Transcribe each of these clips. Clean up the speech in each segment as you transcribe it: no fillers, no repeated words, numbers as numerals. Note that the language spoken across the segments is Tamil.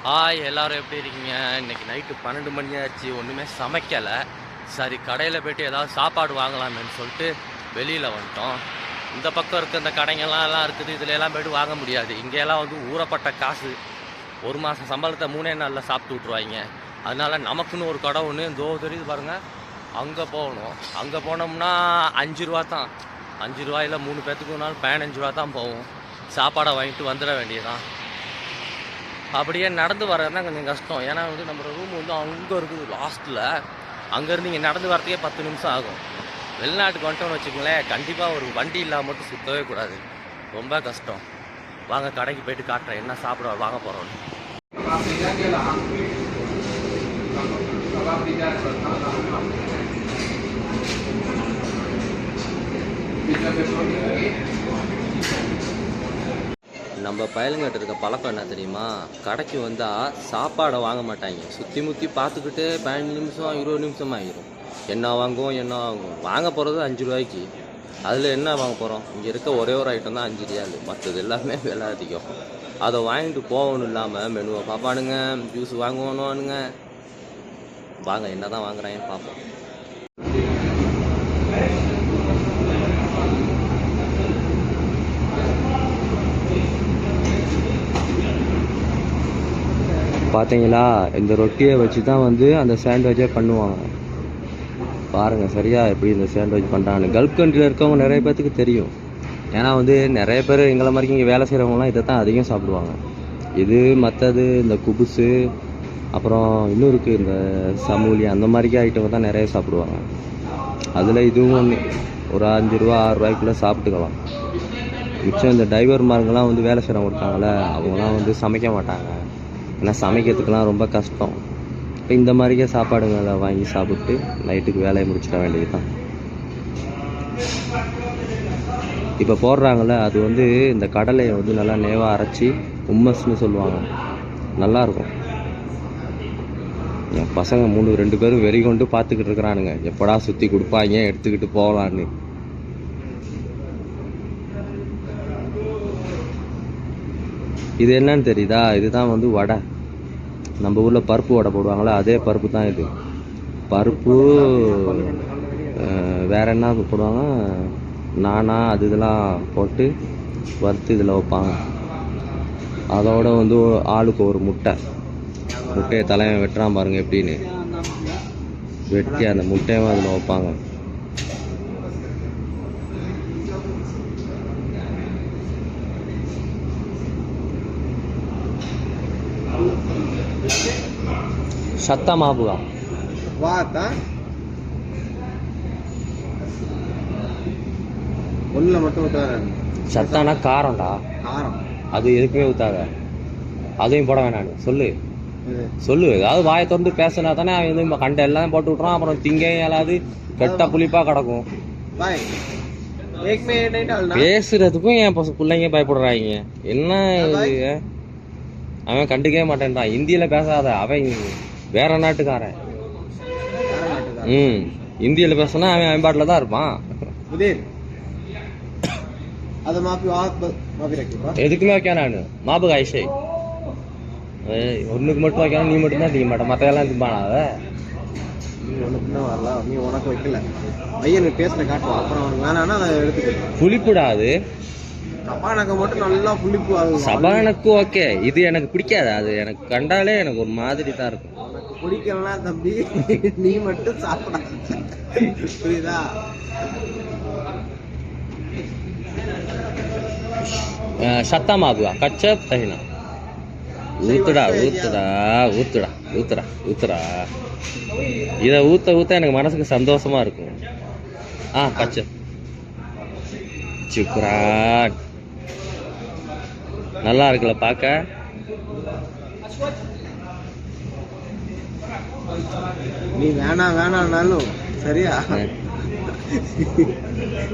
எல்லாரும் எப்படி இருக்கீங்க? இன்னைக்கு நைட்டு 12 மணி ஆச்சு, ஒன்றுமே சமைக்கலை. சரி, கடையில் போய்ட்டு ஏதாவது சாப்பாடு வாங்கலாமேன்னு சொல்லிட்டு வெளியில் வந்துட்டோம். இந்த பக்கம் இருக்க இந்த கடைங்கள்லாம் இருக்குது, இதில் எல்லாம் போய்ட்டு வாங்க முடியாது. இங்கெல்லாம் வந்து ஊறப்பட்ட காசு, ஒரு மாதம் சம்பளத்தை 3 நாளில் சாப்பிட்டு விட்ருவாங்க. அதனால நமக்குன்னு ஒரு கடை ஒன்று தெரியுது பாருங்கள், அங்கே போகணும். அங்கே போனோம்னா 5 ரூபா தான். 5 ரூபாயில் 3 பேர்த்துக்கு ஒரு நாள் 15 ரூபா தான் போகும். சாப்பாடை வாங்கிட்டு வந்துட வேண்டியதான். அப்படியே நடந்து வர்றதுனா கொஞ்சம் கஷ்டம். ஏன்னா வந்து நம்ம ரூம் வந்து அங்கே இருக்குது லாஸ்ட்டில். அங்கேருந்து இங்கே நடந்து வரதுக்கே 10 நிமிஷம் ஆகும். வெளிநாட்டுக்கு வந்துட்டோம்னு வச்சுக்கோங்களேன், கண்டிப்பாக ஒரு வண்டி இல்லாமல் மட்டும் சுற்றவே கூடாது. ரொம்ப கஷ்டம். வாங்க கடைக்கு போய்ட்டு காட்டுறேன் என்ன சாப்பிட வாங்க போகிறோன்னு. நம்ம பயலுங்கிட்ட இருக்க பழக்கம் என்ன தெரியுமா? கடைக்கு வந்தால் சாப்பாடை வாங்க மாட்டாங்க. சுற்றி முற்றி பார்த்துக்கிட்டு 15 நிமிஷம் 20 நிமிஷம் ஆகிரும். என்ன வாங்குவோம் வாங்க போகிறது 5 ரூபாய்க்கு. அதில் என்ன வாங்க போகிறோம்? இங்கே இருக்க ஒரே ஒரு ஐட்டம் தான் 5 ரியால். மற்றது எல்லாமே விலை அதிகம். அதை வாங்கிட்டு போகணும் இல்லாமல் மெனுவை பார்ப்பானுங்க, ஜூஸ் வாங்குவானுங்க. வாங்க என்ன தான் வாங்குறாங்கன்னு பார்ப்போம். பார்த்தீங்களா, இந்த ரொட்டியை வச்சு தான் வந்து அந்த சாண்ட்விச்சே பண்ணுவாங்க. பாருங்கள் சரியா எப்படி இந்த சாண்ட்விச் பண்ணுறாங்க. கல்ஃப் கண்ட்ரியில் இருக்கவங்க நிறைய பேர்த்துக்கு தெரியும். ஏன்னா வந்து நிறைய பேர் எங்களை மாதிரி இங்கே வேலை செய்கிறவங்களாம் இதை தான் அதிகம் சாப்பிடுவாங்க. இது மற்றது இந்த குபுஸு, அப்புறம் இன்னும் இருக்குது இந்த சமூலி, அந்த மாதிரி ஐட்டம் தான் நிறைய சாப்பிடுவாங்க. அதில் இதுவும் ஒன்று. ஒரு 5 ரூபா 6 ரூபாய்க்குள்ளே சாப்பிட்டுக்கலாம். மிச்சம் இந்த டிரைவர்மாருங்கெல்லாம் வந்து வேலை செய்கிறவங்க இருக்காங்களே, அவங்களாம் வந்து சமைக்க மாட்டாங்க. ஏன்னா சமைக்கிறதுக்கெலாம் ரொம்ப கஷ்டம். இப்போ இந்த மாதிரியே சாப்பாடுங்களை வாங்கி சாப்பிட்டு நைட்டுக்கு வேலையை முடிச்சிட வேண்டியது தான். இப்போ போடுறாங்கள்ல, அது வந்து இந்த கடலையை வந்து நல்லா நேவாக அரைச்சி உம்மஸ்ன்னு சொல்லுவாங்க. நல்லாயிருக்கும். என் பசங்க 2 பேரும் வெறி கொண்டு பார்த்துக்கிட்டு இருக்கிறானுங்க, எப்படா சுற்றி கொடுப்பாங்க எடுத்துக்கிட்டு போகலான்னு. இது என்னன்னு தெரியுதா? இதுதான் வந்து வடை. நம்ம ஊரில் பருப்பு வடை போடுவாங்களா, அதே பருப்பு தான் இது. பருப்பு வேற என்ன போடுவாங்க, நானா அது இதெல்லாம் போட்டு வறுத்து இதில் வைப்பாங்க. அதோட வந்து ஆளுக்கு ஒரு முட்டையை தலைவன் வெட்டுறான் பாருங்க எப்படின்னு. வெட்டி அந்த முட்டையும் அதில் வைப்பாங்க. சத்தா மாபுகா வாத்தா ஒண்ணுல மட்டும் ஊத்தாத. சத்தானா காரம்டா. காரம் அது எதுக்குமே ஊத்தாத. அதையும் போட வேணாம். சொல்லு ஏதாவது வாயை திறந்து பேசினா தானே அவன் வந்து கண்ட எல்லாம் போட்டு விட்றான். அப்புறம் திங்கையும் ஏதாவது கெட்ட புளிப்பா கிடக்கும். பேசுறதுக்கும் என் பிள்ளைங்க பயப்படுறாங்க. என்ன இது? அவன் கண்டுக்கவே மாட்டேன்றான். இந்தியில பேசாத, அவன் வேற நாட்டுக்காரன். இந்தியில பேசினா அவன் மேம்பாட்டில் தான் இருப்பான். எதுக்குமே வைக்க நான் மாபு காய்ச்சை ஒன்றுக்கு மட்டும் வைக்கணும். நீ மட்டும் தான் திங்க மாட்டேன், மற்றதெல்லாம் திம்பானா? வரல, நீ உனக்கு வைக்கல. பையனுக்கு டேஸ்ட்டை காட்டுவான், அப்புறம் அவனுக்கு வேணான்னா அதை எடுத்துக்க. புளிப்புடாது. சபானக்கு மட்டும் நல்லா புளிப்பு ஆகும். சபானக்கு ஓகே, இது எனக்கு பிடிக்காது. அது எனக்கு கண்டாலே எனக்கு ஒரு மாதிரி தான் இருக்கும். உனக்கு பிடிக்கலாம் தம்பி, நீ மட்டும் சாப்பிட. புரியுதா? சத்தா மாபுகா கச்சப் தகினா. ஊத்துடா. இதை ஊத்த எனக்கு மனசுக்கு சந்தோஷமா இருக்கும். கச்சப் சுக்ரான். நல்லா இருக்குல்ல பார்க்க. நீ வேணாம்னாலும் சரியா?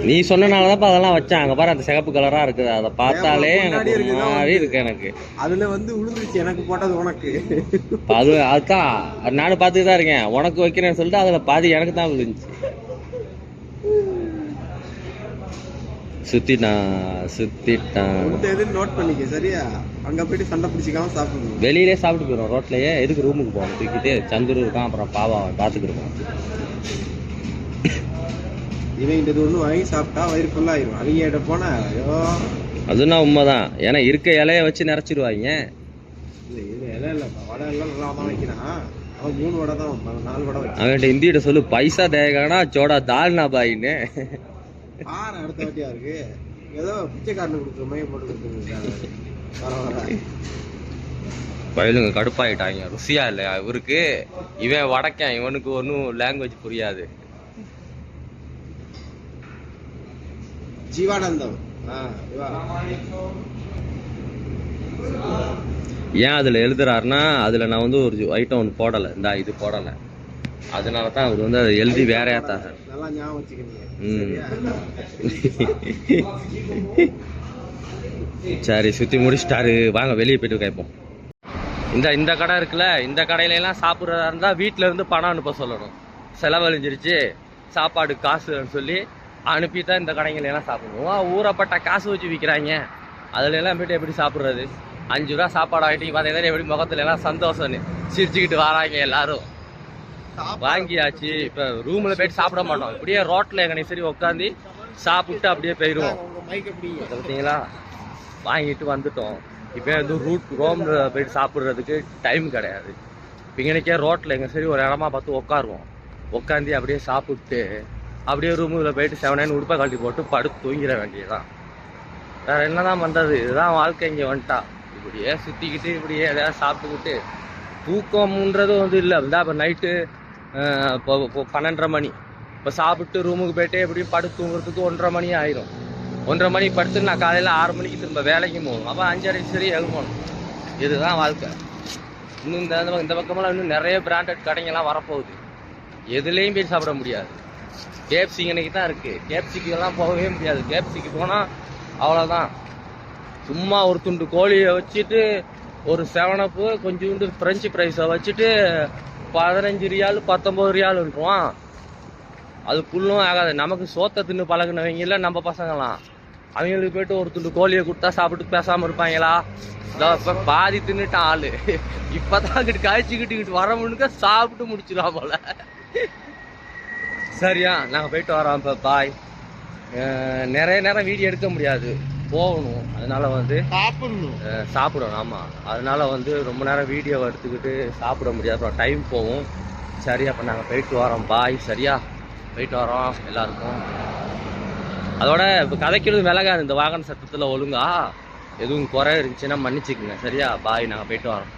நீ சொன்னனாலதான் அதெல்லாம் வச்சேன். அங்க பாரு அந்த சிகப்பு கலரா இருக்குது, அதை பார்த்தாலே எனக்கு மாதிரி இருக்கு. எனக்கு அதுல வந்து உளுந்துருச்சு, எனக்கு போட்டது உனக்கு. அதுதான் நானும் பார்த்துட்டு தான் இருக்கேன். உனக்கு வைக்கிறேன்னு சொல்லிட்டு அதுல பாதி எனக்கு தான் விழுந்துச்சு. சுத்திட்டான். இந்த எதுன்னு நோட் பண்ணிக்க சரியா? அங்க போயிட்டு சண்டை பிடிச்சிக்காம சாப்பிடணும். வெளியிலே சாப்பிட்டு போயிடும் ரோட்லயே. எதுக்கு ரூமுக்கு போகணும்? தூக்கிட்டு சந்துரு இருக்கான், அப்புறம் பாவா பார்த்துக்கிருக்கோம். இவங்கிட்ட இது ஒன்று வாங்கி சாப்பிட்டா வயிறு ஃபுல்லாயிரும். அவங்க கிட்ட போனா ஐயோ. அதுனா உண்மைதான். ஏன்னா இருக்க இலைய வச்சு நிறைச்சிருவாங்க. இது இலை இல்லைப்பா, வடை எல்லாம் நல்லா தான் வைக்கிறான். அவன் 3 வடை தான் வைப்பான், 4 வடை வைக்கிறான். அவன்கிட்ட ஹிந்தியிட்ட சொல்லு, பைசா தேகானா சோடா தால்னா பாயின்னு. பாரு அடுத்த வாட்டியா இருக்கு. ஏதோ பிச்சைக்காரனு கொடுக்குற மாதிரி போட்டு கொடுத்துருக்காங்க. பரவாயில்ல. பயிலுங்க கடுப்பாயிட்டாங்க. ருசியா இல்லையா இவருக்கு? இவன் வடக்கன், இவனுக்கு ஒன்றும் லாங்குவேஜ் புரியாது. ஜீவானந்தம். ஏன் அதில் எழுதுறாருன்னா, அதில் நான் வந்து ஒரு ஐட்டம் ஒன்று போடலை, இந்த இது போடலை. அதனால தான் அவர் வந்து அதை எழுதி வேறையா தான். நல்லா ஞாபகம் வச்சுக்கிறீங்க. சரி, சுற்றி முடிச்சிட்டாரு. வாங்க வெளியே போயிட்டு கேட்போம். இந்த கடை இருக்குல்ல, இந்த கடையிலலாம் சாப்பிட்றதா இருந்தால் வீட்டில் இருந்து பணம் அனுப்ப சொல்லணும். செலவழிஞ்சிருச்சு, சாப்பாடு காசுன்னு சொல்லி அனுப்பி தான் இந்த கடைங்களெல்லாம் சாப்பிடுவோம். ஊறப்பட்ட காசு வச்சு விற்கிறாங்க. அதுல எல்லாம் போய்ட்டு எப்படி சாப்பிட்றது? 5 ரூபா சாப்பாடு ஆகிட்டு பார்த்தீங்கன்னா எப்படி முகத்துல எல்லாம் சந்தோஷம்னு சிரிச்சுக்கிட்டு வராங்க எல்லாரும். வாங்கியாச்சு. இப்போ ரூமில் போயிட்டு சாப்பிட மாட்டோம். இப்படியே ரோட்டில் எங்கனே சரி உட்காந்து சாப்பிட்டு அப்படியே போயிடுவோம். பார்த்தீங்களா? வாங்கிட்டு வந்துட்டோம். இப்போ வந்து ரோமில் போயிட்டு சாப்பிட்றதுக்கு டைம் கிடையாது. இங்கனைக்கே ரோட்டில் எங்கே சரி ஒரு இடமா பார்த்து உட்காருவோம். உட்காந்து அப்படியே சாப்பிட்டு அப்படியே ரூமில் போயிட்டு 7 உடுப்பை கழட்டி போட்டு படுத்து தூங்கிட வேண்டியதுதான். வேறு என்ன தான் பண்ணுறது? இதுதான் வாழ்க்கை. இங்கே வந்துட்டா இப்படியே சுற்றிக்கிட்டு இப்படியே எதாவது சாப்பிட்டுக்கிட்டு தூக்கம்ன்றது வந்து இல்லை. இருந்தால் இப்போ நைட்டு இப்போ 12:30 மணி. இப்போ சாப்பிட்டு ரூமுக்கு போயிட்டு எப்படியும் படுத்து தூங்குறதுக்கு 1:30 மணி ஆயிரும். 1:30 மணிக்கு படுத்து நான் காலையில் 6 மணிக்கு திரும்ப வேலைக்கு போகணும். அப்போ 5:30 சரி எழுமணும். இதுதான் வாழ்க்கை. இன்னும் இந்த பக்கமெல்லாம் இன்னும் நிறைய பிராண்டட் கடைங்கெல்லாம் வரப்போகுது. எதுலேயும் போய் சாப்பிட முடியாது. கேஎஃப்சி இன்னைக்கு தான் இருக்குது. கேஎஃப்சிக்கு எல்லாம் போகவே முடியாது. கேஎஃப்சிக்கு போனால் அவ்வளோதான். சும்மா ஒரு துண்டு கோழியை வச்சுட்டு ஒரு 7up கொஞ்சோண்டு ஃப்ரெஞ்சு ஃப்ரைஸை வச்சுட்டு 15 ரியால் 19 ரியாலுன்றான். அதுக்குள்ளும் ஆகாது. நமக்கு சோத்தை தின்னு பழகினவங்கள நம்ம பசங்களாம். அவங்களுக்கு போய்ட்டு ஒரு துண்டு கோழியை கொடுத்தா சாப்பிட்டு பேசாமல் இருப்பாங்களா? இப்போ பாதி தின்னுட்டான் ஆள். இப்போ தான் அங்கிட்டு காய்ச்சிக்கிட்டுக்கிட்டு வர முன்னுக்க சாப்பிட்டு முடிச்சிடலாம் போல. சரியா, நாங்கள் போயிட்டு வரோம். இப்போ பாய். நிறைய நேரம் வீடியோ எடுக்க முடியாது, போகணும். அதனால வந்து சாப்பிடணும். ஆமாம், அதனால வந்து ரொம்ப நேரம் வீடியோ எடுத்துக்கிட்டு சாப்பிட முடியாது. அப்புறம் டைம் போகும். சரி, அப்போ நாங்கள் போயிட்டு வரோம். பாய். சரியா, போயிட்டு வரோம் எல்லாருக்கும். அதோட இப்போ கதைக்கிறது விலகாது. இந்த வாகன சத்தத்தில் ஒழுங்கா எதுவும் குறை இருந்துச்சுன்னா மன்னிச்சுக்குங்க. சரியா, பாய். நாங்கள் போயிட்டு வரோம்.